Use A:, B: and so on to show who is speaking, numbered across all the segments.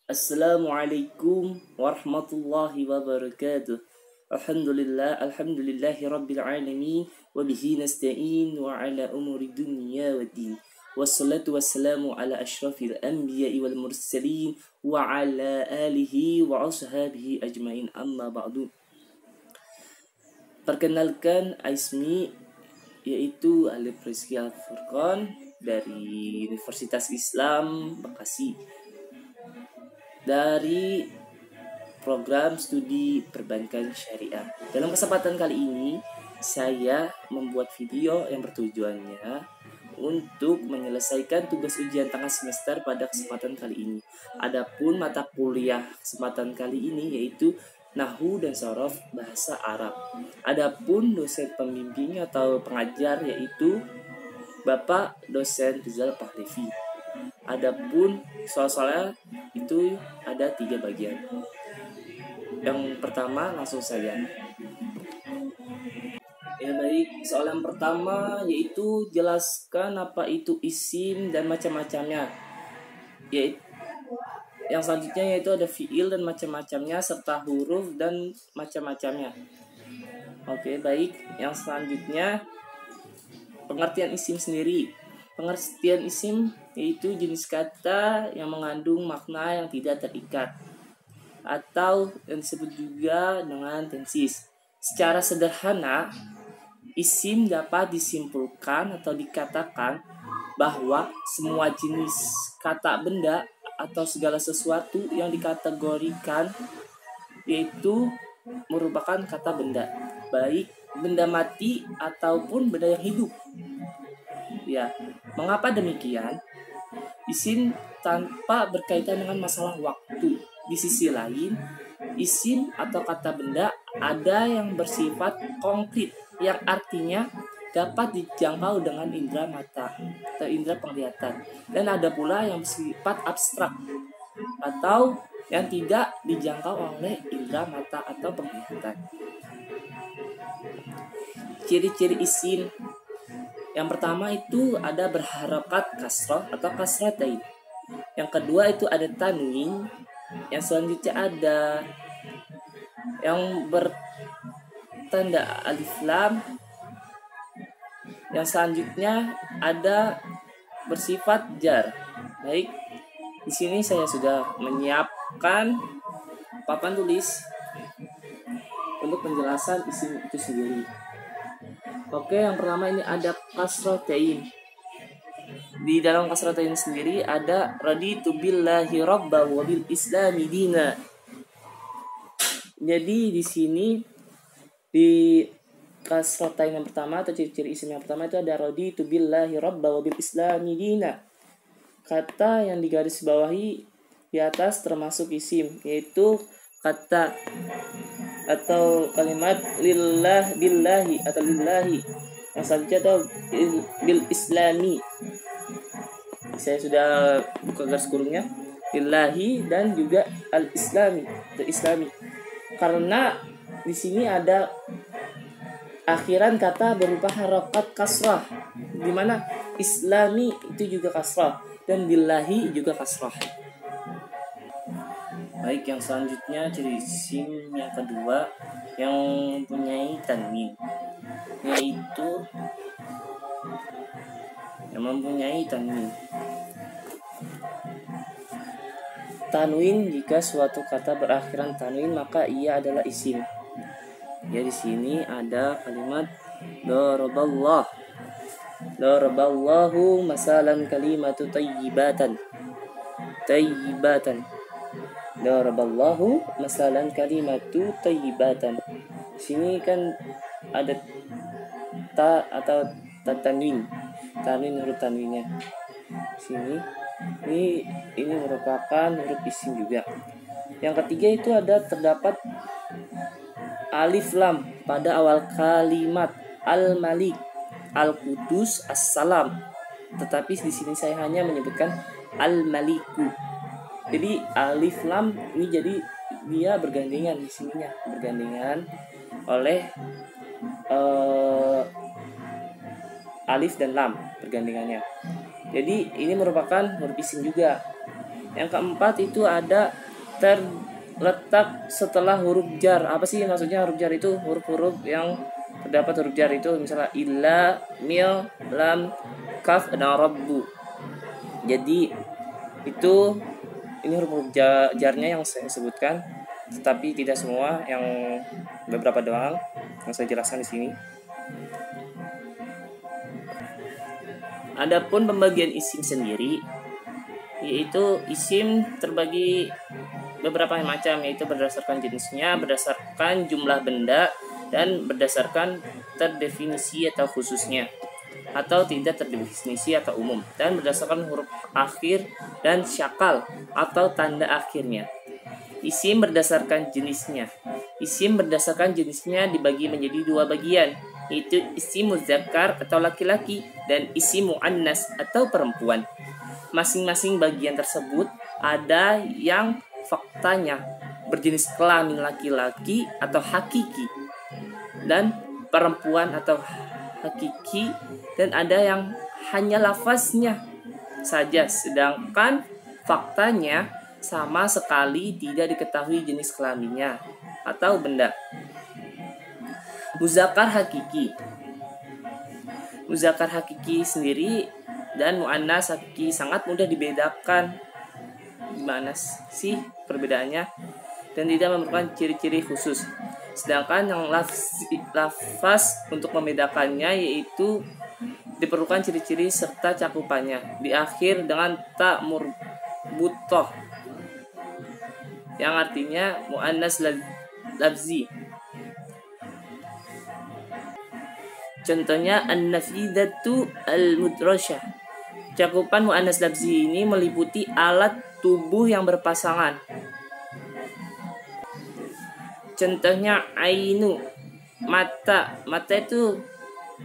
A: Assalamualaikum warahmatullahi wabarakatuh. Alhamdulillahi rabbil alamin wa bihi nasta'in wa ala umuri dunya waddin. Wassalatu wassalamu ala asyrafil anbiya'i wal mursalin wa ala alihi wa ashabihi ajmain, amma ba'du. Perkenalkan, Aismi, yaitu Alif Rizky Al-Furqan dari Universitas Islam Bekasi, dari program studi perbankan syariah. Dalam kesempatan kali ini, saya membuat video yang bertujuannya untuk menyelesaikan tugas ujian tengah semester pada kesempatan kali ini. Adapun mata kuliah kesempatan kali ini yaitu Nahwu dan Shorof bahasa Arab. Adapun dosen pembimbing atau pengajar yaitu Bapak dosen Rizal Pahlevi. Adapun soal-soalnya itu ada 3 bagian. Yang pertama langsung saja. Ya baik, soal yang pertama yaitu jelaskan apa itu isim dan macam-macamnya. Yaitu yang selanjutnya yaitu ada fiil dan macam-macamnya serta huruf dan macam-macamnya. Oke, baik. Yang selanjutnya pengertian isim sendiri. Pengertian isim yaitu jenis kata yang mengandung makna yang tidak terikat atau yang disebut juga dengan tensis. Secara sederhana, isim dapat disimpulkan atau dikatakan bahwa semua jenis kata benda atau segala sesuatu yang dikategorikan yaitu merupakan kata benda, baik benda mati ataupun benda yang hidup. Ya, mengapa demikian? Isim tanpa berkaitan dengan masalah waktu. Di sisi lain, isim atau kata benda ada yang bersifat konkret, yang artinya dapat dijangkau dengan indera mata atau indera penglihatan, dan ada pula yang bersifat abstrak atau yang tidak dijangkau oleh indera mata atau penglihatan. Ciri-ciri isim yang pertama itu ada berharokat kasroh atau kasratain. Yang kedua itu ada tanwin. Yang selanjutnya ada yang bertanda alif lam. Yang selanjutnya ada bersifat jar. Baik, di sini saya sudah menyiapkan papan tulis untuk penjelasan isim itu sendiri. Oke, yang pertama ini ada kasratain. Di dalam kasratain sendiri ada raditu billahi rabba wa bil islami dina. Jadi di sini di kasratain yang pertama atau ciri-ciri isim yang pertama itu ada raditu billahi rabba wa bil islami dina. Kata yang digaris bawahi di atas termasuk isim, yaitu kata atau kalimat lillah billahi atau lillahi. Yang selanjutnya atau bil islami. Saya sudah buka garis kurungnya, lillahi dan juga al islami atau islami. Karena di sini ada akhiran kata berupa harokat kasrah, di mana islami itu juga kasrah dan billahi juga kasrah. Baik, yang selanjutnya ciri isim yang kedua yang mempunyai tanwin, yaitu yang mempunyai tanwin. Tanwin, jika suatu kata berakhiran tanwin maka ia adalah isim. Ya, di sini ada kalimat daraballah. Daraballahu masalan kalimatu tayyibatan. Tayyibatan. Daraballahu masalan kalimatu tayyibatan. Di sini kan ada ta atau tanwin. Tanwin huruf tanwinnya. Di sini ini merupakan huruf isim juga. Yang ketiga itu ada terdapat alif lam pada awal kalimat al-malik, al-qudus, as-salam. Tetapi di sini saya hanya menyebutkan al-maliku. Jadi alif lam ini jadi dia bergandengan di sininya, bergandengan oleh alif dan lam bergandengannya. Jadi ini merupakan huruf isim juga. Yang keempat itu ada terletak setelah huruf jar. Apa sih maksudnya huruf jar itu? Huruf-huruf yang terdapat huruf jar itu misalnya illa, mil, lam, kaf, dan rabbu. Jadi itu ini huruf-huruf jarnya yang saya sebutkan, tetapi tidak semua, yang beberapa doang yang saya jelaskan di sini. Adapun pembagian isim sendiri, yaitu isim terbagi beberapa macam, yaitu berdasarkan jenisnya, berdasarkan jumlah benda, dan berdasarkan terdefinisi atau khususnya, atau tidak terdefinisi atau umum, dan berdasarkan huruf akhir dan syakal atau tanda akhirnya. Isim berdasarkan jenisnya. Isim berdasarkan jenisnya dibagi menjadi dua bagian, yaitu isim muzakkar atau laki-laki dan isim muannas atau perempuan. Masing-masing bagian tersebut ada yang faktanya berjenis kelamin laki-laki atau hakiki dan perempuan atau hakiki, dan ada yang hanya lafaznya saja, sedangkan faktanya sama sekali tidak diketahui jenis kelaminnya atau benda. Muzakkar hakiki. Muzakkar hakiki sendiri dan muannas hakiki sangat mudah dibedakan. Gimana sih perbedaannya? Dan tidak memerlukan ciri-ciri khusus. Sedangkan yang lafaz untuk membedakannya yaitu diperlukan ciri-ciri serta cakupannya. Di akhir dengan ta murbutoh, yang artinya muannas lafzi. Contohnya an-nafidatu al-mudrasyah. Cakupan muannas lafzi ini meliputi alat tubuh yang berpasangan. Contohnya ainu, mata. Mata itu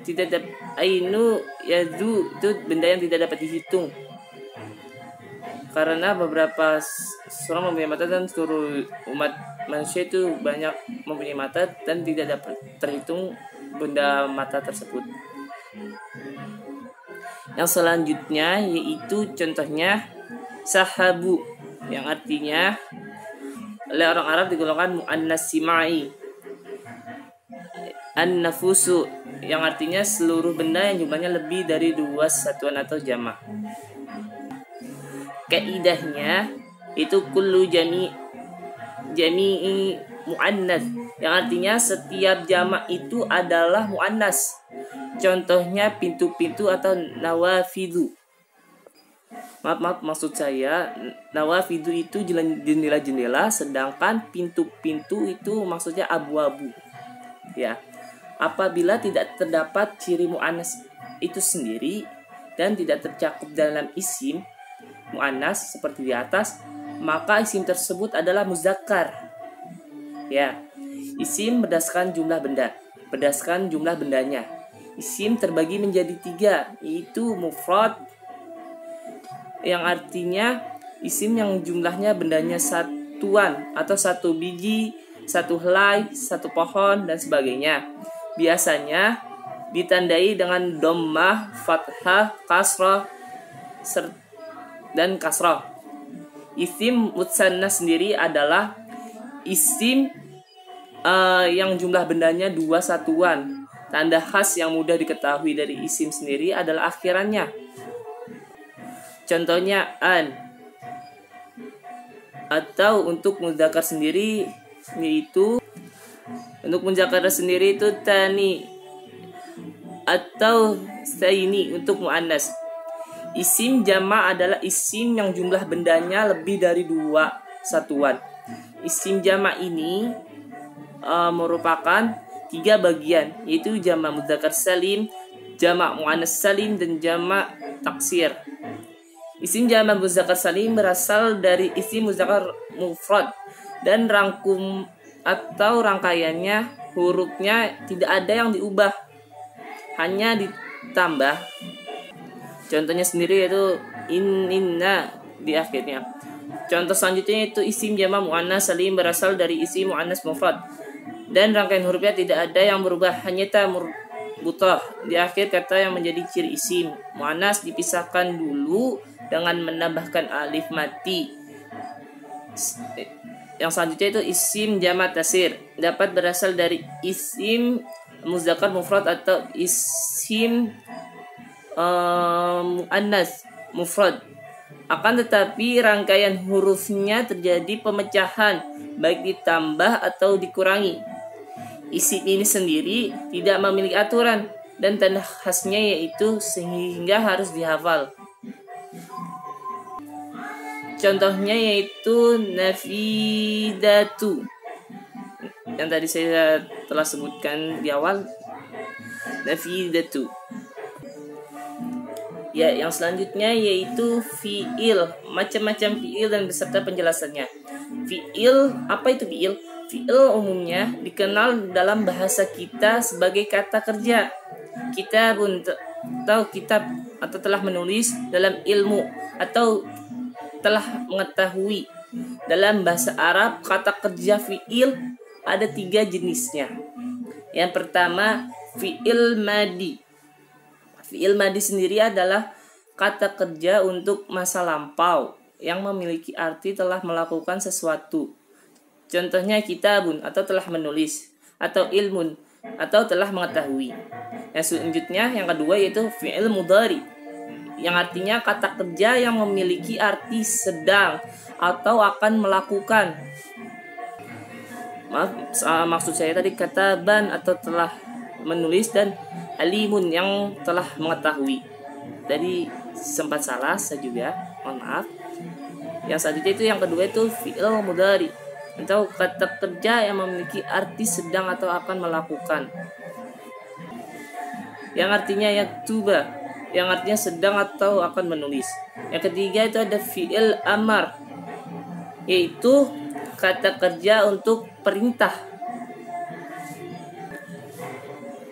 A: tidak dapat, ainu yadu itu benda yang tidak dapat dihitung. Karena beberapa orang mempunyai mata dan seluruh umat manusia itu banyak mempunyai mata dan tidak dapat terhitung benda mata tersebut. Yang selanjutnya yaitu contohnya sahabu, yang artinya oleh orang Arab digolongkan muannas simai. An-nafusu, yang artinya seluruh benda yang jumlahnya lebih dari 2 satuan atau jamak. Kaidahnya itu kullu jami'i muannas, yang artinya setiap jamak itu adalah muannas. Contohnya pintu-pintu atau nawafidu. Maaf, maksud saya nawafidu itu jendela-jendela, sedangkan pintu-pintu itu maksudnya abu-abu. Ya. Apabila tidak terdapat ciri muannas itu sendiri dan tidak tercakup dalam isim muannas seperti di atas, maka isim tersebut adalah muzakkar. Ya. Isim berdasarkan jumlah benda, berdasarkan jumlah bendanya. Isim terbagi menjadi 3, yaitu mufrad, yang artinya isim yang jumlahnya bendanya satuan atau satu biji, satu helai, satu pohon, dan sebagainya. Biasanya ditandai dengan dhammah, fathah, kasrah, dan kasrah. Isim mutsannas sendiri adalah isim yang jumlah bendanya 2 satuan. Tanda khas yang mudah diketahui dari isim sendiri adalah akhirannya. Contohnya an. Atau untuk mudzakkar sendiri yaitu tani. Atau saini untuk muannas. Isim jamak adalah isim yang jumlah bendanya lebih dari 2 satuan. Isim jamak ini merupakan 3 bagian, yaitu jamak mudzakkar salim, jamak muannas salim, dan jamak taksir. Isim jamak mudzakkar salim berasal dari isim mudzakkar mufrad dan rangkum atau rangkaiannya, hurufnya tidak ada yang diubah, hanya ditambah. Contohnya sendiri yaitu inna di akhirnya. Contoh selanjutnya itu isim jamak muannas salim berasal dari isim muannas mufrad dan rangkaian hurufnya tidak ada yang berubah, hanya ta murbuthah di akhir kata yang menjadi ciri isim muannas dipisahkan dulu dengan menambahkan alif mati Yang selanjutnya itu isim jamak tasir, dapat berasal dari isim muzakkar mufrad atau isim muannas mufrad. Akan tetapi rangkaian hurufnya terjadi pemecahan, baik ditambah atau dikurangi. Isim ini sendiri tidak memiliki aturan dan tanda khasnya yaitu sehingga harus dihafal. Contohnya yaitu nafidatu, yang tadi saya telah sebutkan di awal, nafidatu. Ya, yang selanjutnya yaitu fi'il, macam-macam fi'il dan beserta penjelasannya. Fi'il, apa itu fi'il? Fi'il umumnya dikenal dalam bahasa kita sebagai kata kerja. Kita pun tahu kitab atau telah menulis dalam ilmu atau telah mengetahui. Dalam bahasa Arab, kata kerja fi'il ada 3 jenisnya. Yang pertama, fi'il madi. Fi'il madi sendiri adalah kata kerja untuk masa lampau yang memiliki arti telah melakukan sesuatu. Contohnya kitabun atau telah menulis, atau ilmun atau telah mengetahui. Yang selanjutnya, yang kedua yaitu fi'il mudhari, yang artinya kata kerja yang memiliki arti sedang atau akan melakukan. Maksud saya tadi kataban atau telah menulis dan alimun yang telah mengetahui. Tadi sempat salah saya juga, mohon maaf. Yang selanjutnya itu yang kedua itu fi'il mudhari atau kata kerja yang memiliki arti sedang atau akan melakukan. Yang artinya yaktuba, yang artinya sedang atau akan menulis. Yang ketiga itu ada fi'il amar, yaitu kata kerja untuk perintah.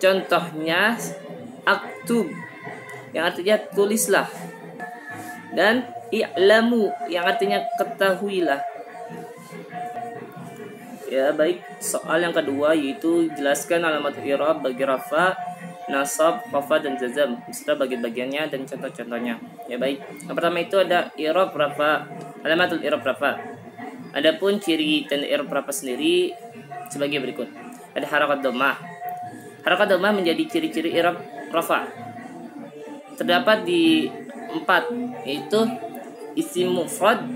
A: Contohnya aktub, yang artinya tulislah, dan i'lamu, yang artinya ketahuilah. Ya, baik, soal yang kedua yaitu jelaskan alamat i'rab bagi rafa, nasab, khafad dan jazam beserta bagian-bagiannya dan contoh-contohnya. Ya, baik. Yang pertama itu ada i'rab rafa, alamatul i'rab rafa. Adapun ciri tanda i'rab rafa sendiri sebagai berikut. Ada harakat dhammah. Harakat dhammah menjadi ciri-ciri i'rab rafa. Terdapat di 4, yaitu isim mufrad,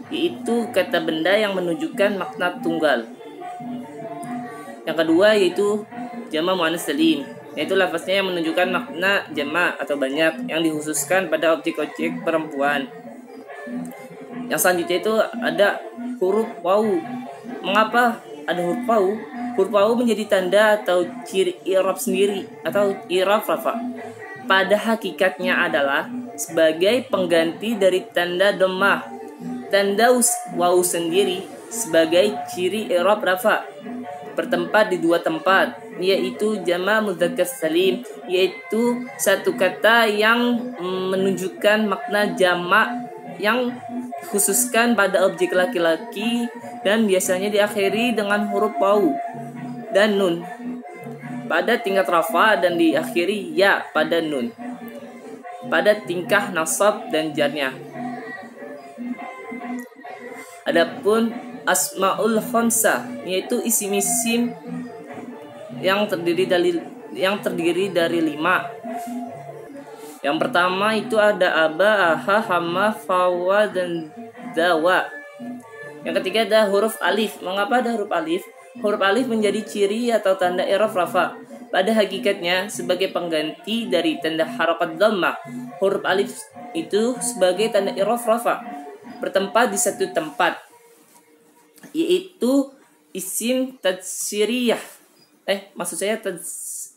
A: yaitu kata benda yang menunjukkan makna tunggal. Yang kedua yaitu jamak muannats salim, yaitu lafaznya yang menunjukkan makna jamak atau banyak yang dikhususkan pada objek-objek perempuan. Yang selanjutnya itu ada huruf wawu. Mengapa ada huruf wawu? Huruf wawu menjadi tanda atau ciri i'rab sendiri atau i'rab rafa. Pada hakikatnya adalah sebagai pengganti dari tanda dhammah. Tanda wawu sendiri sebagai ciri i'rab rafa bertempat di 2 tempat, yaitu jamak mudzakkar salim, yaitu satu kata yang menunjukkan makna jamak yang khususkan pada objek laki-laki dan biasanya diakhiri dengan huruf wawu dan nun pada tingkat rafa dan diakhiri ya pada nun pada tingkah nasab dan jarnya. Adapun asmaul khamsah, yaitu isim-isim yang terdiri dari 5. Yang pertama itu ada aba, aha, hama, fawa dan dawa. Yang ketiga ada huruf alif. Mengapa ada huruf alif? Huruf alif menjadi ciri atau tanda i'rab rafa. Pada hakikatnya sebagai pengganti dari tanda harakat dhammah. Huruf alif itu sebagai tanda i'rab rafa bertempat di satu tempat, yaitu isim tasniyah.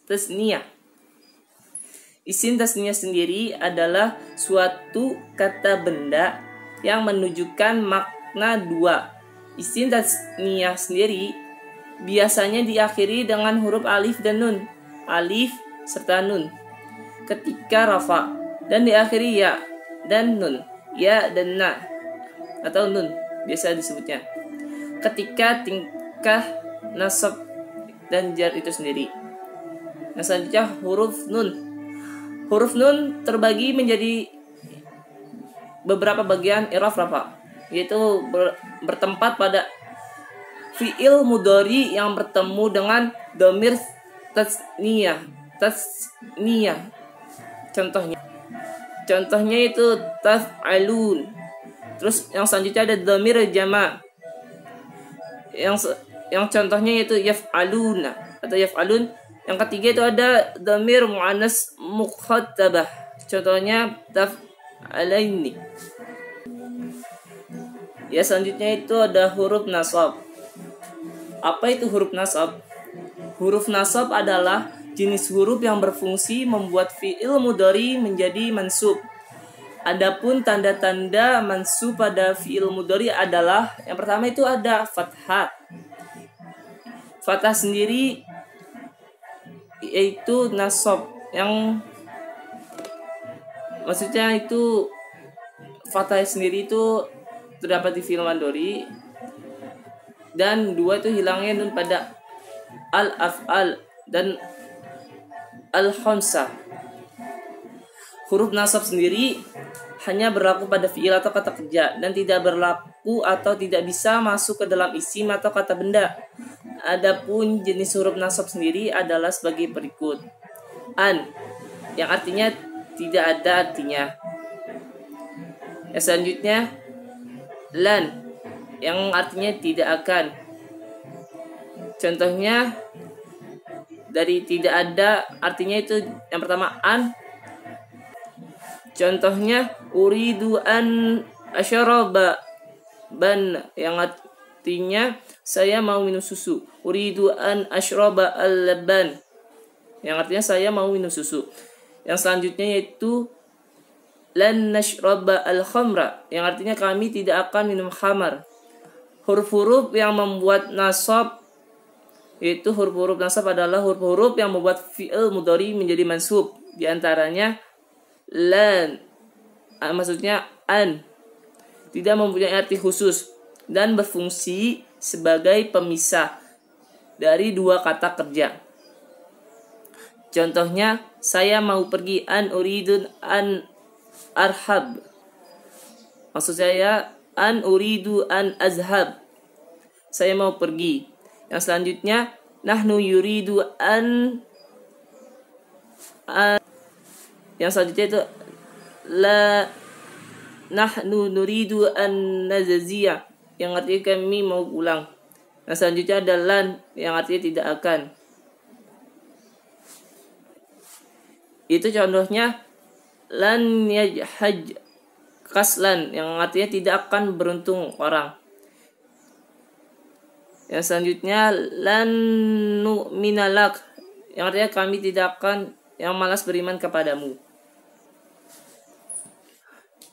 A: Tasniyah. Isim tasniyah sendiri adalah suatu kata benda yang menunjukkan makna 2. Isim tasniyah sendiri biasanya diakhiri dengan huruf alif dan nun, alif serta nun ketika rafa, dan diakhiri ya dan nun, ya dan na atau nun biasa disebutnya ketika tingkah nasab dan jar itu sendiri. Yang selanjutnya huruf nun. Huruf nun terbagi menjadi beberapa bagian i'rab rafa. yaitu bertempat pada fi'il mudhari yang bertemu dengan dhamir tasniyah. Contohnya itu taf'alun. Terus yang selanjutnya ada dhamir jama'. Yang contohnya yaitu yaf'aluna atau yaf'alun. Yang ketiga itu ada dhamir muannas mukhatabah. Contohnya taf'alaini. Ya, selanjutnya itu ada huruf nasab. Apa itu huruf nasab? Huruf nasab adalah jenis huruf yang berfungsi membuat fi'il mudhari menjadi mansub. Adapun tanda-tanda mansub pada fi'il mudhari adalah yang pertama itu ada fathah. Fathah sendiri yaitu nasab, yang maksudnya itu fathah sendiri itu terdapat di fi'il mudhari, dan dua itu hilangnya nun pada al-af'al dan al-khamsah. Huruf nasab sendiri hanya berlaku pada fi'il atau kata kerja dan tidak berlaku atau tidak bisa masuk ke dalam isim atau kata benda. Adapun jenis huruf nasab sendiri adalah sebagai berikut. An, yang artinya tidak ada artinya. Yang selanjutnya lan, yang artinya tidak akan. Contohnya dari tidak ada artinya itu yang pertama an. Contohnya uridu an asyraba ban, yang artinya saya mau minum susu. Uridu an asyraba al-laban, yang artinya saya mau minum susu. Yang selanjutnya yaitu lan nashraba al-khamra, yang artinya kami tidak akan minum khamar. Huruf-huruf yang membuat nasab, yaitu huruf-huruf nasab adalah huruf-huruf yang membuat fi'il mudhari menjadi mansub. Di antaranya lan, maksudnya an, tidak mempunyai arti khusus dan berfungsi sebagai pemisah dari dua kata kerja. Contohnya saya mau pergi, an uridun an arhab. Maksud saya an uridu an azhab, saya mau pergi. Yang selanjutnya nahnu yuridu an. Yang selanjutnya itu la nahnu nuridu an nazaziyah, yang artinya kami mau pulang. Yang selanjutnya ada lan, yang artinya tidak akan. Itu contohnya lan yajhaj kaslan, yang artinya tidak akan beruntung orang. Yang selanjutnya lan nu'minalak, yang artinya kami tidak akan yang malas beriman kepadamu.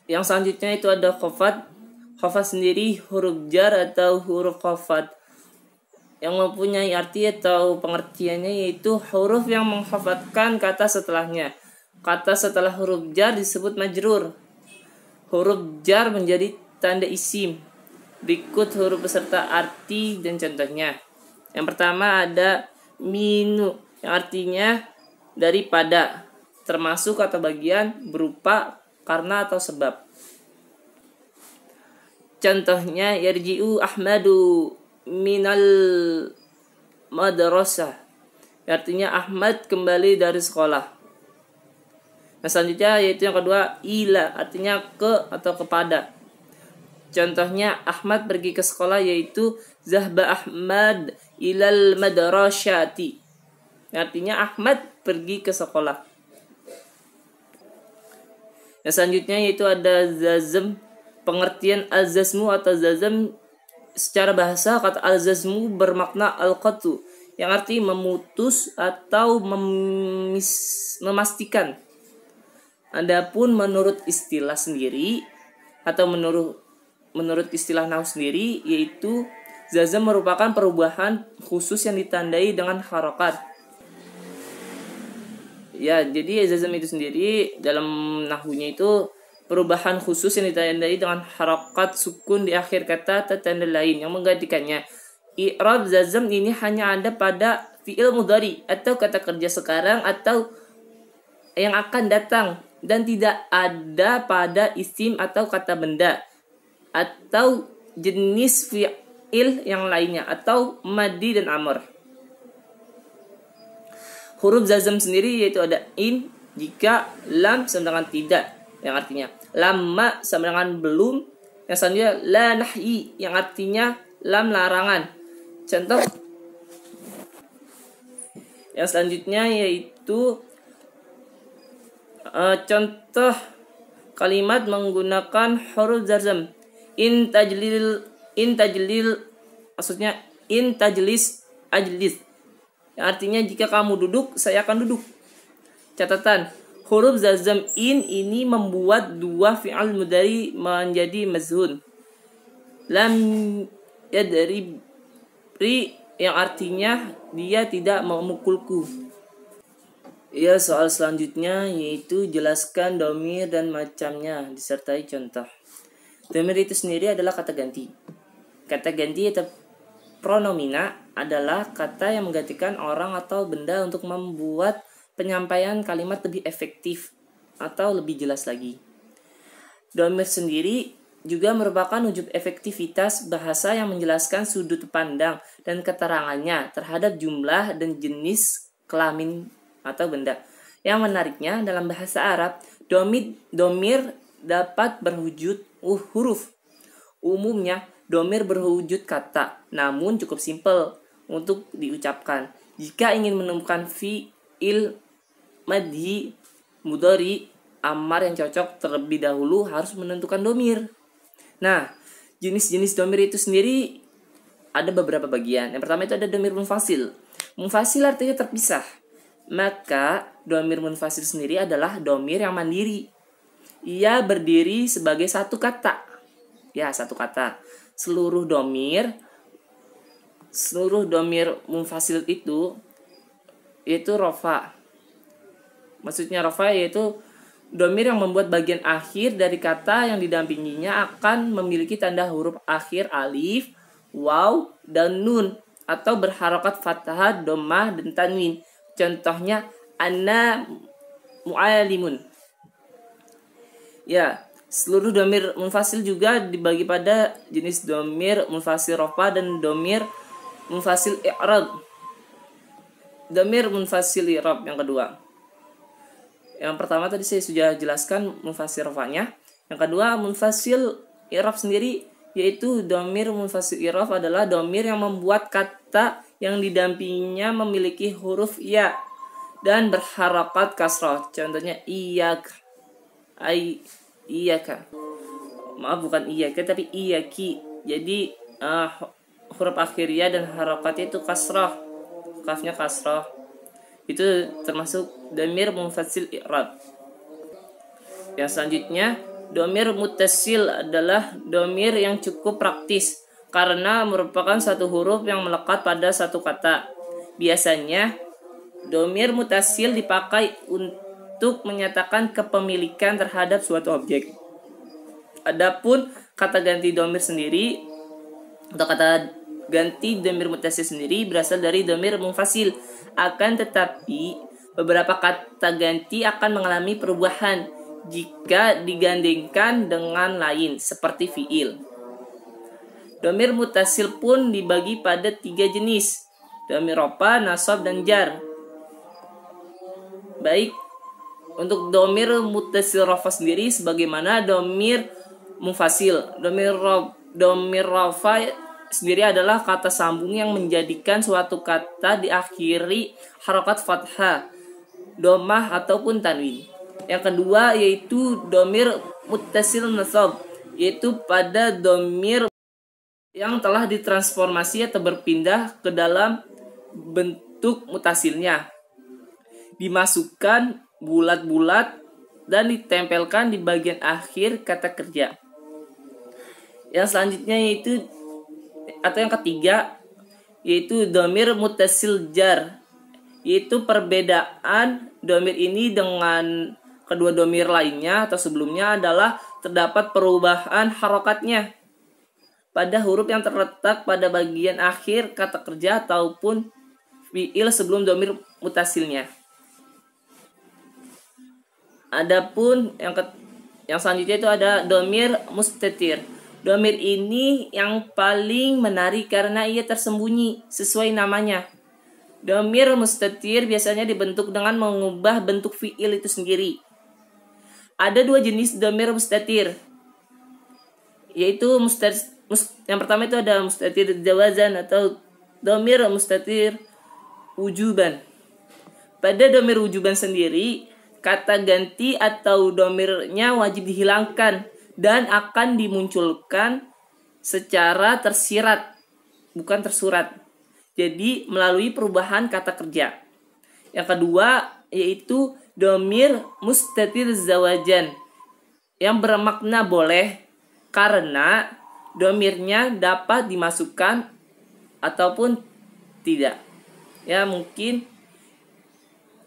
A: Yang selanjutnya itu ada khafat. Khafat sendiri huruf jar atau huruf khafat yang mempunyai arti atau pengertiannya yaitu huruf yang mengkhafatkan kata setelahnya. Kata setelah huruf jar disebut majrur. Huruf jar menjadi tanda isim. Berikut huruf beserta arti dan contohnya. Yang pertama ada minu, yang artinya daripada, termasuk kata bagian berupa karena atau sebab. Contohnya yarji'u Ahmadu minal madrasah, artinya Ahmad kembali dari sekolah. Nah, selanjutnya yaitu yang kedua ila, artinya ke atau kepada. Contohnya Ahmad pergi ke sekolah, yaitu zahba Ahmad ilal madrasyati, artinya Ahmad pergi ke sekolah. Yang selanjutnya yaitu ada zazm. Pengertian al-zazmu atau zazm secara bahasa, kata al-zazmu bermakna al-qatu, yang arti memutus atau memastikan. Adapun menurut istilah sendiri atau menurut istilah nahwu sendiri, yaitu zazm merupakan perubahan khusus yang ditandai dengan harokat. Ya, jadi zazm itu sendiri dalam nahwunya itu perubahan khusus yang ditandai dengan harokat sukun di akhir kata atau tanda lain yang menggantikannya. I'rab zazm ini hanya ada pada fi'il mudhari atau kata kerja sekarang atau yang akan datang, dan tidak ada pada isim atau kata benda. atau jenis fi'il yang lainnya, atau madi dan amr. Huruf jazm sendiri yaitu ada in jika lam sama dengan tidak, yang artinya lama sama dengan belum. Yang selanjutnya la nahyi yang artinya lam larangan. Contoh yang selanjutnya yaitu contoh kalimat menggunakan huruf jazm. In tajlil maksudnya in tajlis ajlis, yang artinya jika kamu duduk saya akan duduk. Catatan, huruf jazm in ini membuat dua fi'al mudhari menjadi mazhun. Lam yadri yang artinya dia tidak memukulku. Ya, soal selanjutnya yaitu jelaskan domir dan macamnya disertai contoh. Domir itu sendiri adalah kata ganti. Kata ganti atau pronomina adalah kata yang menggantikan orang atau benda untuk membuat penyampaian kalimat lebih efektif atau lebih jelas lagi. Domir sendiri juga merupakan wujud efektivitas bahasa yang menjelaskan sudut pandang dan keterangannya terhadap jumlah dan jenis kelamin atau benda. Yang menariknya dalam bahasa Arab, domir dapat berwujud huruf. Umumnya, domir berwujud kata, namun cukup simpel untuk diucapkan. Jika ingin menemukan fi'il madhi, mudhari, amar yang cocok, terlebih dahulu harus menentukan domir. Nah, jenis-jenis domir itu sendiri ada beberapa bagian. Yang pertama itu ada domir munfasil. Munfasil artinya terpisah. Maka domir munfasil sendiri adalah domir yang mandiri. Ia berdiri sebagai satu kata. Ya, satu kata. Seluruh domir munfasil itu rofa. Maksudnya rofa yaitu domir yang membuat bagian akhir dari kata yang didampinginya akan memiliki tanda huruf akhir alif, waw, dan nun, atau berharokat fathah, dhammah, dan tanwin. Contohnya ana mu'alimun. Ya, seluruh domir munfasil juga dibagi pada jenis domir munfasil rofa dan domir munfasil i'rab. Domir munfasil i'rab yang kedua. Yang pertama tadi saya sudah jelaskan munfasil rofanya. Yang kedua munfasil i'rab sendiri yaitu domir munfasil i'rab adalah domir yang membuat kata yang didampinginya memiliki huruf ya dan berharakat kasrah. Contohnya iyyak, iyyaka. Maaf, bukan iyyaka tapi iyyaki. Jadi huruf akhir ya dan harakatnya itu kasrah. Kafnya kasrah. Itu termasuk domir munfasil i'rab. Yang selanjutnya, domir muttasil adalah domir yang cukup praktis karena merupakan satu huruf yang melekat pada satu kata. Biasanya, domir muttasil dipakai untuk menyatakan kepemilikan terhadap suatu objek. Adapun kata ganti domir sendiri atau kata ganti domir muttasil sendiri berasal dari domir munfasil. Akan tetapi beberapa kata ganti akan mengalami perubahan jika digandengkan dengan lain seperti fiil. Domir muttasil pun dibagi pada 3 jenis: domir rofa, nasab, dan jar. Baik, untuk domir muttasil rofa sendiri sebagaimana domir munfasil. Domir rofa sendiri adalah kata sambung yang menjadikan suatu kata diakhiri harokat fathah, dhammah, ataupun tanwin. Yang kedua yaitu domir muttasil nasab, yaitu pada domir yang telah ditransformasi atau berpindah ke dalam bentuk mutasilnya, dimasukkan bulat-bulat dan ditempelkan di bagian akhir kata kerja. Yang selanjutnya yaitu atau yang ketiga yaitu domir muttasil jar, yaitu perbedaan domir ini dengan kedua domir lainnya atau sebelumnya adalah terdapat perubahan harokatnya pada huruf yang terletak pada bagian akhir kata kerja ataupun fiil sebelum domir mutasilnya. Adapun yang selanjutnya itu ada domir mustatir. Domir ini yang paling menarik karena ia tersembunyi sesuai namanya. Domir mustatir biasanya dibentuk dengan mengubah bentuk fiil itu sendiri. Ada dua jenis domir mustatir, yaitu yang pertama itu ada mustatir jawazan atau domir mustatir wujuban. Pada domir wujuban sendiri, kata ganti atau domirnya wajib dihilangkan dan akan dimunculkan secara tersirat, bukan tersurat. Jadi melalui perubahan kata kerja. Yang kedua yaitu domir mustatir zawajan, yang bermakna boleh karena domirnya dapat dimasukkan ataupun tidak. Ya, mungkin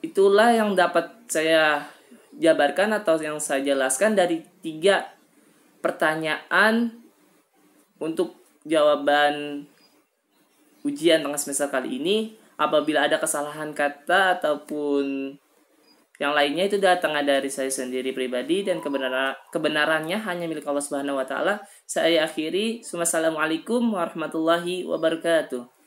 A: itulah yang dapat saya jabarkan atau yang saya jelaskan dari 3 pertanyaan untuk jawaban ujian tengah semester kali ini. Apabila ada kesalahan kata ataupun yang lainnya, itu datang dari saya sendiri pribadi dan kebenarannya hanya milik Allah Subhanahu wa taala. Saya akhiri. Wassalamualaikum warahmatullahi wabarakatuh.